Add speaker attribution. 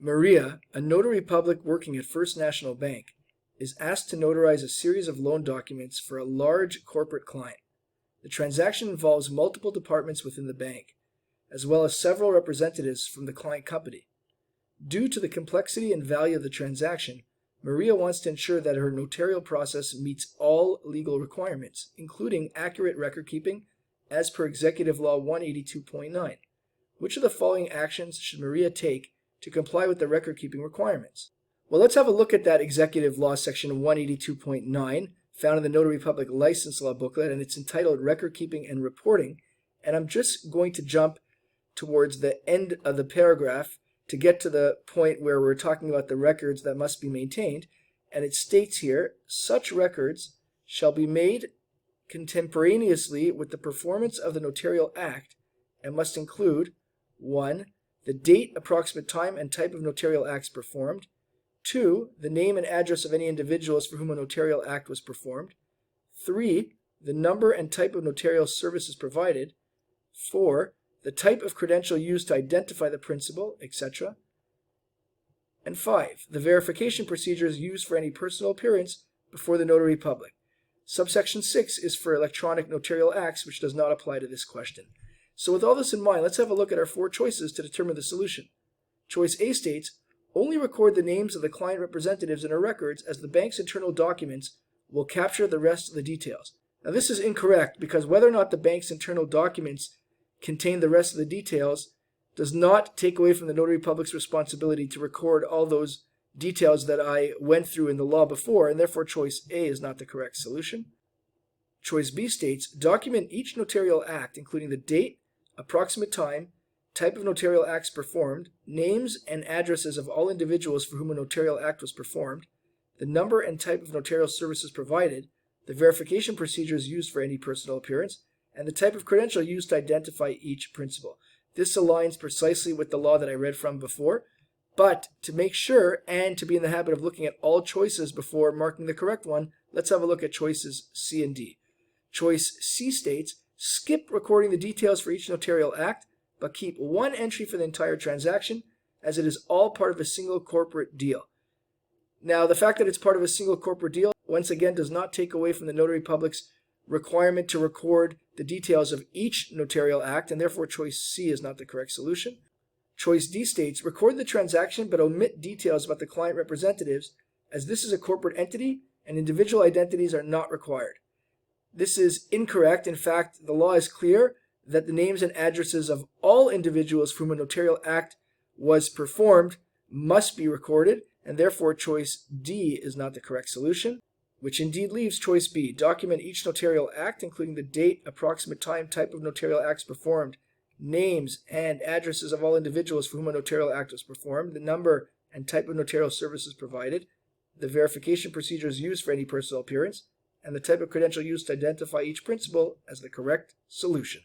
Speaker 1: Maria, a notary public working at First National Bank, is asked to notarize a series of loan documents for a large corporate client. The transaction involves multiple departments within the bank, as well as several representatives from the client company. Due to the complexity and value of the transaction, Maria wants to ensure that her notarial process meets all legal requirements, including accurate record keeping, as per Executive Law 182.9. Which of the following actions should Maria take to comply with the record keeping requirements? Well, let's have a look at that Executive Law Section 182.9 found in the Notary Public License Law booklet, and it's entitled Record Keeping and Reporting. And I'm just going to jump towards the end of the paragraph to get to the point where we're talking about the records that must be maintained. And it states here, such records shall be made contemporaneously with the performance of the notarial act and must include 1. The date, approximate time, and type of notarial acts performed. 2. The name and address of any individuals for whom a notarial act was performed. 3. The number and type of notarial services provided. 4. The type of credential used to identify the principal, etc. And 5. The verification procedures used for any personal appearance before the notary public. Subsection 6 is for electronic notarial acts, which does not apply to this question. So with all this in mind, let's have a look at our 4 choices to determine the solution. Choice A states, only record the names of the client representatives in our records, as the bank's internal documents will capture the rest of the details. Now this is incorrect, because whether or not the bank's internal documents contain the rest of the details does not take away from the notary public's responsibility to record all those details that I went through in the law before, and therefore choice A is not the correct solution. Choice B states, document each notarial act, including the date, approximate time, type of notarial acts performed, names and addresses of all individuals for whom a notarial act was performed, the number and type of notarial services provided, the verification procedures used for any personal appearance, and the type of credential used to identify each principal. This aligns precisely with the law that I read from before, but to make sure and to be in the habit of looking at all choices before marking the correct one, let's have a look at choices C and D. Choice C states, skip recording the details for each notarial act, but keep one entry for the entire transaction, as it is all part of a single corporate deal. Now, the fact that it's part of a single corporate deal, once again, does not take away from the notary public's requirement to record the details of each notarial act, and therefore choice C is not the correct solution. Choice D states, record the transaction but omit details about the client representatives, as this is a corporate entity and individual identities are not required. This is incorrect. In fact, the law is clear that the names and addresses of all individuals for whom a notarial act was performed must be recorded, and therefore choice D is not the correct solution, which indeed leaves choice B. Document each notarial act, including the date, approximate time, type of notarial acts performed, names and addresses of all individuals for whom a notarial act was performed, the number and type of notarial services provided, the verification procedures used for any personal appearance, and the type of credential used to identify each principal as the correct solution.